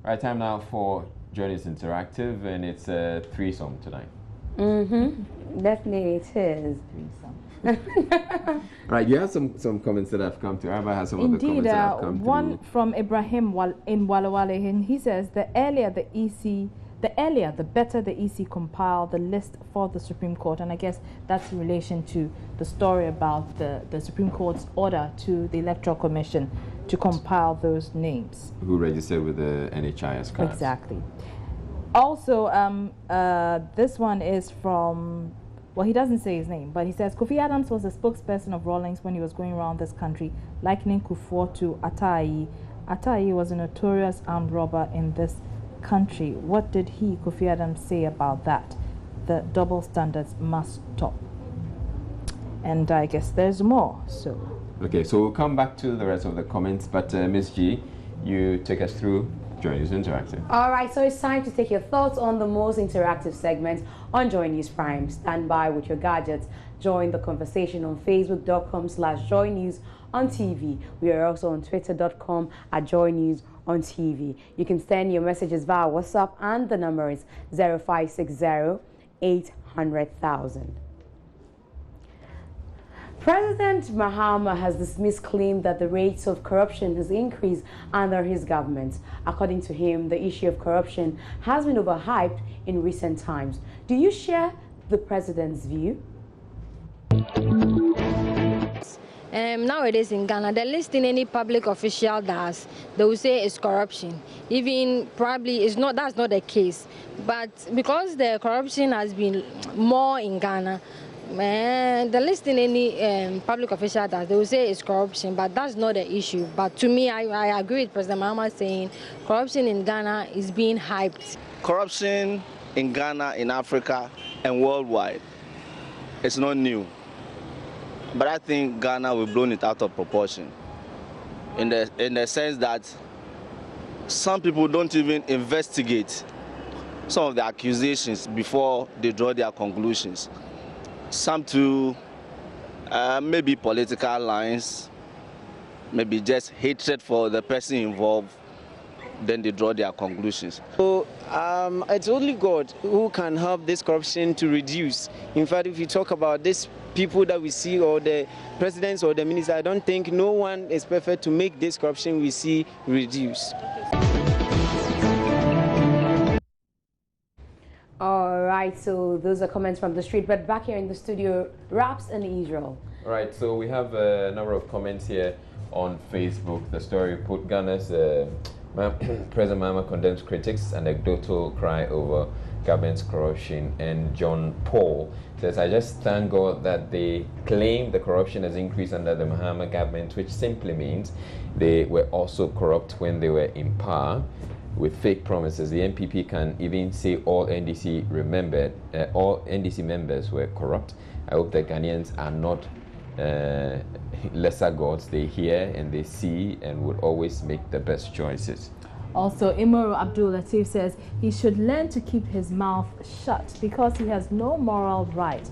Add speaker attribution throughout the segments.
Speaker 1: Right, time now for Journey's Interactive, and it's a threesome tonight.
Speaker 2: Definitely it is.
Speaker 1: Right, you have some comments that have come to. Everybody has some of the comments that have come
Speaker 3: one
Speaker 1: through.
Speaker 3: from Ibrahim in Wale Wale, and he says the earlier the better the EC compile the list for the Supreme Court, and I guess that's in relation to the story about the Supreme Court's order to the Electoral Commission to compile those names.
Speaker 1: Who registered with the NHIS cards.
Speaker 3: Exactly. Also, this one is from, well, he doesn't say his name, but he says Kofi Adams was a spokesperson of Rawlings when he was going around this country, likening Kufuor to Atai. Atai was a notorious armed robber in this country. What did Kofi Adams, say about that? The double standards must stop. And I guess there's more. So.
Speaker 1: Okay, so we'll come back to the rest of the comments, but Ms. G, you take us through Joy News Interactive.
Speaker 2: All right, so it's time to take your thoughts on the most interactive segment on Joy News Prime. Stand by with your gadgets. Join the conversation on facebook.com/Joy News on TV. We are also on twitter.com/Joy News on TV. You can send your messages via WhatsApp, and the number is 0560 800,000. President Mahama has dismissed claim that the rates of corruption has increased under his government. According to him, the issue of corruption has been overhyped in recent times. Do you share the president's view?
Speaker 4: Nowadays in Ghana, the listing any public official does, they will say it's corruption. Even probably it's not. That's not the case. But because the corruption has been more in Ghana, the listing any public official does, they will say it's corruption, but that's not the issue. But to me, I agree with President Mahama saying corruption in Ghana is being hyped.
Speaker 5: Corruption in Ghana, in Africa, and worldwide, it's not new. But I think Ghana will blown it out of proportion in the sense that some people don't even investigate some of the accusations before they draw their conclusions. Some to maybe political lines, maybe just hatred for the person involved, then they draw their conclusions.
Speaker 6: So it's only God who can help this corruption to reduce. In fact, if you talk about these people that we see, or the presidents or the ministers, I don't think no one is perfect to make this corruption we see reduce.
Speaker 2: All right, so those are comments from the street, but back here in the studio, Raps in Israel.
Speaker 1: All right, so we have a number of comments here on Facebook. The story put Ghana's President Mahama condemns critics, anecdotal cry over government's corruption, and John Paul says, I just thank God that they claim the corruption has increased under the Mahama government, which simply means they were also corrupt when they were in power with fake promises. The NPP can even say all NDC members were corrupt. I hope the Ghanaians are not lesser gods. They hear and they see and would always make the best choices.
Speaker 3: Also, Imoro Abdul Latif says he should learn to keep his mouth shut because he has no moral right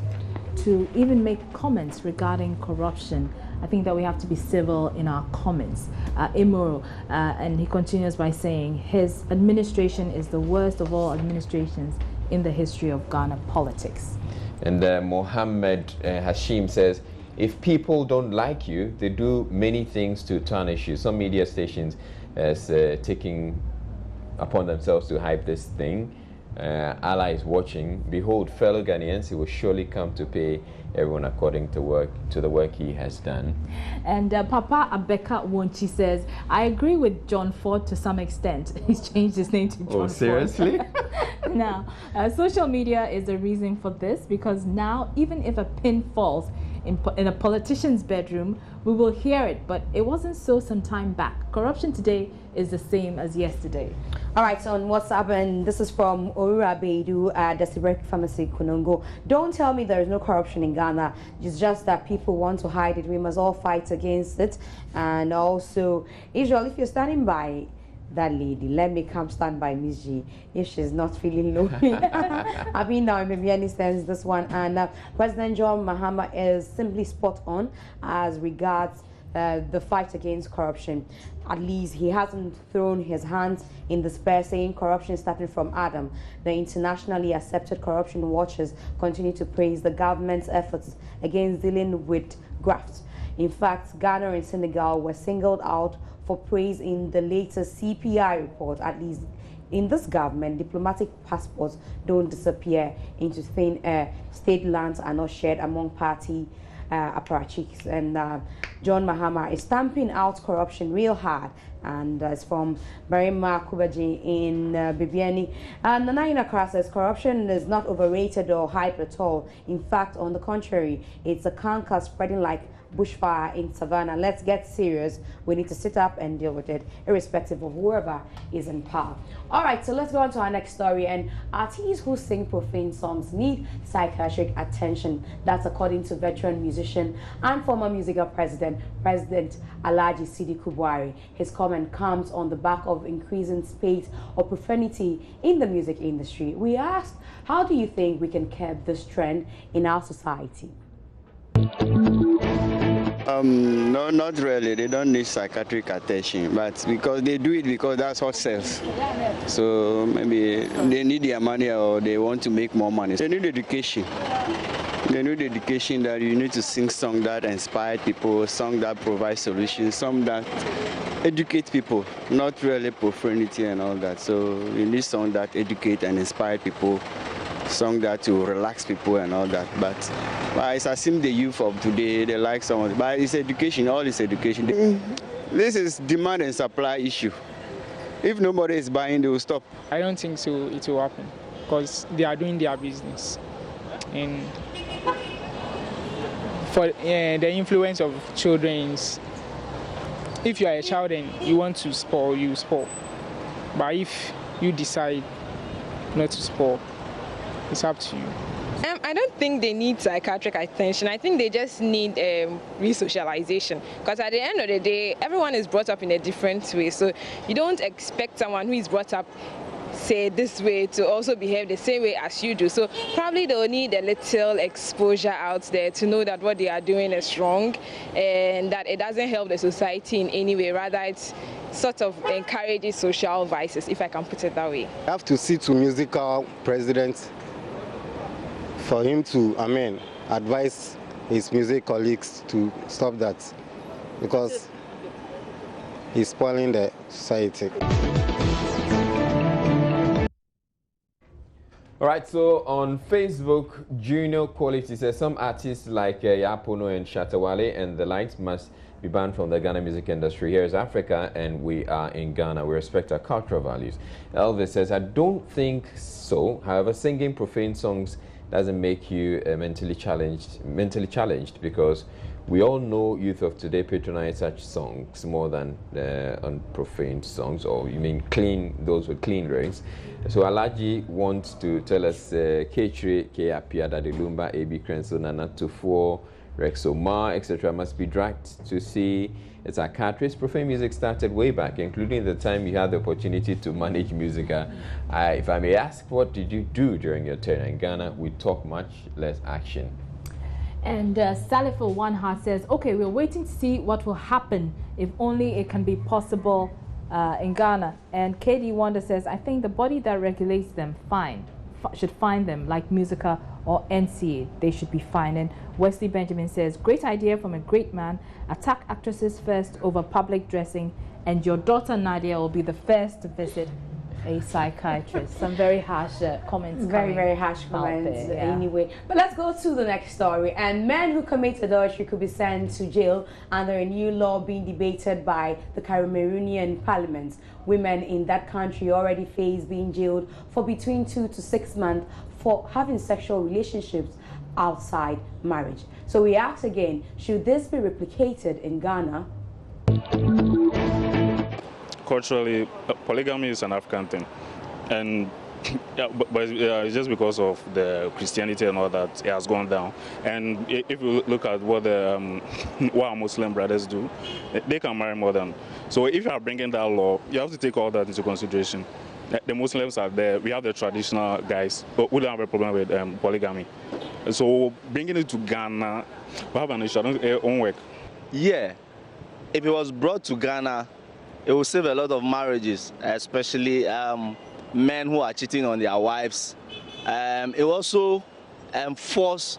Speaker 3: to even make comments regarding corruption. I think that we have to be civil in our comments. Imoro, and he continues by saying his administration is the worst of all administrations in the history of Ghana politics.
Speaker 1: And Mohammed Hashim says, if people don't like you, they do many things to tarnish you. Some media stations is taking upon themselves to hype this thing. Allah is watching. Behold, fellow Ghanaians, he will surely come to pay everyone according to the work he has done.
Speaker 3: And Papa Abeka Wonchi says, I agree with John Ford to some extent. He's changed his name to John Ford.
Speaker 1: Oh, seriously?
Speaker 3: Now, social media is a reason for this, because now even if a pin falls in a politician's bedroom, we will hear it, but it wasn't so some time back. Corruption today is the same as yesterday.
Speaker 2: All right, so on WhatsApp, and this is from Orura Beidu at the Sibrek Pharmacy, Kunungo. Don't tell me there is no corruption in Ghana. It's just that people want to hide it. We must all fight against it. And also, Israel, if you're standing by that lady, let me come stand by Miss G if she's not feeling lonely. I mean, now it may be any sense this one. And President John Mahama is simply spot on as regards the fight against corruption. At least he hasn't thrown his hands in despair, saying corruption started from Adam. The internationally accepted corruption watchers continue to praise the government's efforts against dealing with graft. In fact, Ghana and Senegal were singled out for praise in the latest CPI report. At least in this government, diplomatic passports don't disappear into thin air. State lands are not shared among party apparatchiks. And John Mahama is stamping out corruption real hard. And it's from Barima Kubaji in Bibiani. And Nanaina Kra says corruption is not overrated or hyped at all. In fact, on the contrary, it's a canker spreading like bushfire in Savannah. Let's get serious. We need to sit up and deal with it, irrespective of whoever is in power. All right, so let's go on to our next story. And artists who sing profane songs need psychiatric attention. That's according to veteran musician and former musical President Alhaji Sidi Kubwari. His comment comes on the back of increasing spate of profanity in the music industry. We asked, how do you think we can curb this trend in our society?
Speaker 7: No, not really. They don't need psychiatric attention, but because they do it because that's what sells. So maybe they need their money or they want to make more money. They need education. They need education that you need to sing songs that inspire people, songs that provide solutions, songs that educate people, not really profanity and all that. So you need songs that educate and inspire people, song that will relax people and all that. But it's assumed the youth of today, they like some of it. But it's education, all is education. This is demand and supply issue. If nobody is buying, they will stop.
Speaker 8: I don't think so it will happen because they are doing their business. And for the influence of children, if you are a child and you want to spoil, you spoil. But if you decide not to spoil, it's up to you.
Speaker 9: I don't think they need psychiatric attention. I think they just need re-socialization. Because at the end of the day, everyone is brought up in a different way. So you don't expect someone who is brought up, say, this way to also behave the same way as you do. So probably they'll need a little exposure out there to know that what they are doing is wrong and that it doesn't help the society in any way. Rather, it's sort of encourages social vices, if I can put it that way.
Speaker 10: You have to see to musical president for him to, advise his music colleagues to stop that because he's spoiling the society.
Speaker 1: All right, so on Facebook, Junior Quality says some artists like Yapono and Shatawale and the likes must be banned from the Ghana music industry. Here is Africa and we are in Ghana. We respect our cultural values. Elvis says, I don't think so. However, singing profane songs doesn't make you mentally challenged because we all know youth of today patronize such songs more than on profane songs, or you mean clean, those with clean lyrics. So Alaji wants to tell us K3, K-Apia, the Lumba, A.B. Crenso, Nana Tufo, Rexomar, etc. must be dragged to see its psychiatrist. Profane music started way back, including the time you had the opportunity to manage Musica. If I may ask, what did you do during your tenure in Ghana? We talk much, less action.
Speaker 3: And Saliful One Heart says, okay, we're waiting to see what will happen if only it can be possible in Ghana. And KD Wonder says, I think the body that regulates them should fine them like Musica or NCA. They should be fined. And Wesley Benjamin says, great idea from a great man. Attack actresses first over public dressing, and your daughter Nadia will be the first to visit a psychiatrist. Some very harsh comments.
Speaker 2: Very harsh comments anyway. But let's go to the next story. And men who commit adultery could be sent to jail under a new law being debated by the Cameroonian parliament. Women in that country already face being jailed for between 2 to 6 months for having sexual relationships outside marriage. So we ask again, should this be replicated in Ghana?
Speaker 11: Culturally, polygamy is an African thing, and but it's just because of the Christianity and all that, it has gone down. And if you look at what the what our Muslim brothers do, they can marry more than. So if you are bringing that law, you have to take all that into consideration. The Muslims are there. We have the traditional guys who don't have a problem with polygamy. So bringing it to Ghana, we have an issue. It won't work.
Speaker 5: Yeah, if it was brought to Ghana, it will save a lot of marriages, especially men who are cheating on their wives. It also force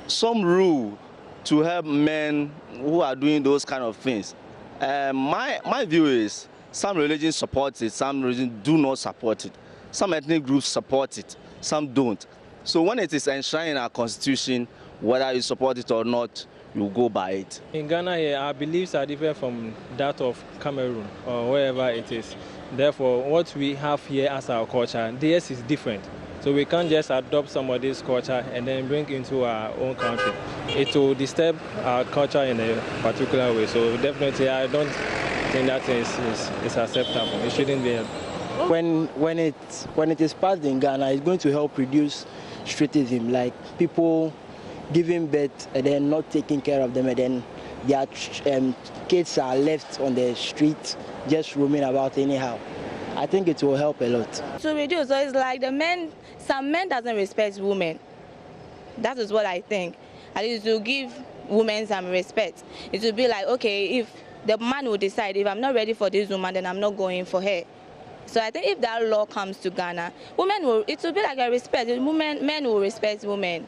Speaker 5: some rule to help men who are doing those kind of things. My view is some religions support it, some religions do not support it. Some ethnic groups support it, some don't. So when it is enshrined in our constitution, whether you support it or not, you go by it.
Speaker 12: In Ghana, here, our beliefs are different from that of Cameroon or wherever it is. Therefore, what we have here as our culture, theirs is different. So we can't just adopt somebody's culture and then bring into our own country. It will disturb our culture in a particular way. So definitely, I don't think that is acceptable. It shouldn't be.
Speaker 13: When it is passed in Ghana, it's going to help reduce streetism, like people giving birth and then not taking care of them, and then their kids are left on the street just roaming about anyhow. I think it will help a lot.
Speaker 14: To reduce, so it's like some men doesn't respect women. That is what I think. At least to give women some respect. It will be like, okay, if the man will decide, if I'm not ready for this woman, then I'm not going for her. So I think if that law comes to Ghana, it will be like a respect. Men will respect women.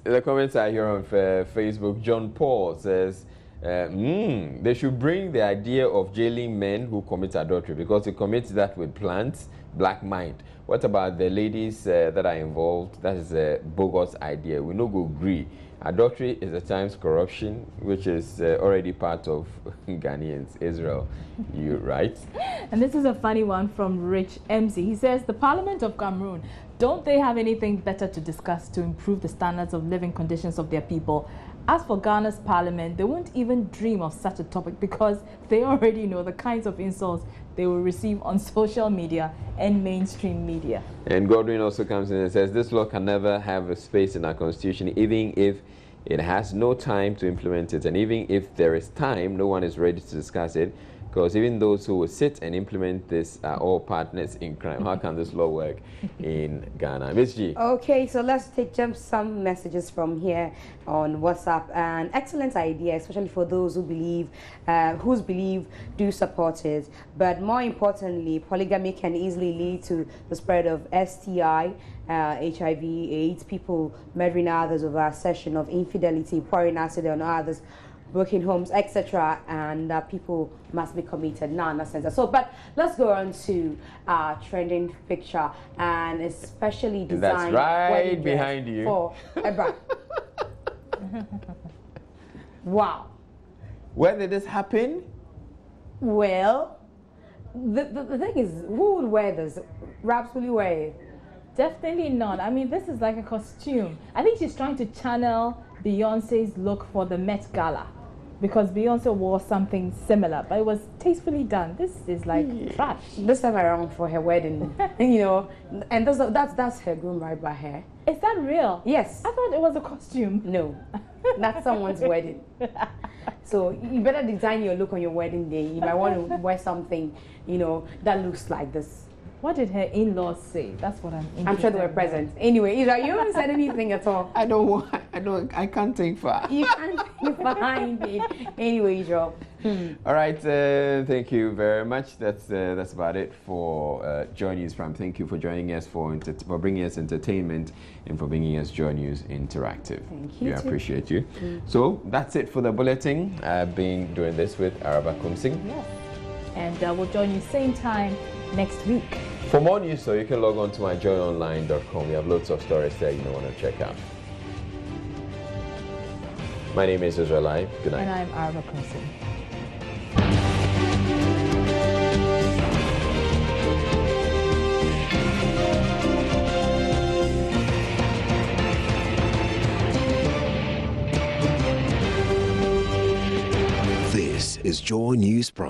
Speaker 1: The comments are here on Facebook. John Paul says, they should bring the idea of jailing men who commit adultery, because they commit that with plants, black mind. What about the ladies that are involved? That is a bogus idea. We no go agree. Adultery is at times corruption, which is already part of Ghanaians. Israel, you right?
Speaker 3: And this is a funny one from Rich MC. He says, the Parliament of Cameroon, don't they have anything better to discuss to improve the standards of living conditions of their people? As for Ghana's parliament, they won't even dream of such a topic, because they already know the kinds of insults they will receive on social media and mainstream media.
Speaker 1: And Godwin also comes in and says, this law can never have a space in our constitution, even if it has no time to implement it. And even if there is time, no one is ready to discuss it, because even those who will sit and implement this are all partners in crime. How can this law work in Ghana? Ms. G.
Speaker 2: Okay, so let's jump some messages from here on WhatsApp. An excellent idea, especially for those who believe, whose belief do support it. But more importantly, polygamy can easily lead to the spread of STI, HIV, AIDS, people murdering others over a session of infidelity, pouring acid on others, broken homes, etc., and people must be committed. Nonsense. So, but let's go on to trending picture, and especially designed.
Speaker 1: That's right behind you.
Speaker 2: For Ebra. Wow.
Speaker 1: When did this happen?
Speaker 2: Well, the thing is, who would wear this? Raps, will you wear it?
Speaker 3: Definitely not. I mean, this is like a costume. I think she's trying to channel Beyonce's look for the Met Gala, because Beyonce wore something similar, but it was tastefully done. This is like trash.
Speaker 2: This time around for her wedding, you know, and that's her groom right by her.
Speaker 3: Is that real?
Speaker 2: Yes.
Speaker 3: I thought it was a costume.
Speaker 2: No, that's someone's wedding. So you better design your look on your wedding day. You might want to wear something, you know, that looks like this.
Speaker 3: What did her in-laws say? That's what I'm interested.
Speaker 2: I'm sure they were present. Anyway, Israel, you haven't said anything at all.
Speaker 1: I can't think far.
Speaker 2: You can't think behind it. Anyway, Israel.
Speaker 1: All right, thank you very much. That's about it for Joy News Prime. Thank you for joining us, for bringing us entertainment, and for bringing us Joy News Interactive.
Speaker 2: Thank you.
Speaker 1: We appreciate you. So that's it for the bulletin. I've been doing this with Araba Kumsing.
Speaker 3: Yes. And we'll join you same time next week.
Speaker 1: For more news, you can log on to myjoyonline.com. We have loads of stories there you may want to check out. My name is Israelai. Good night.
Speaker 3: And I'm Araba Kumsing.
Speaker 15: This is Joy News Prime.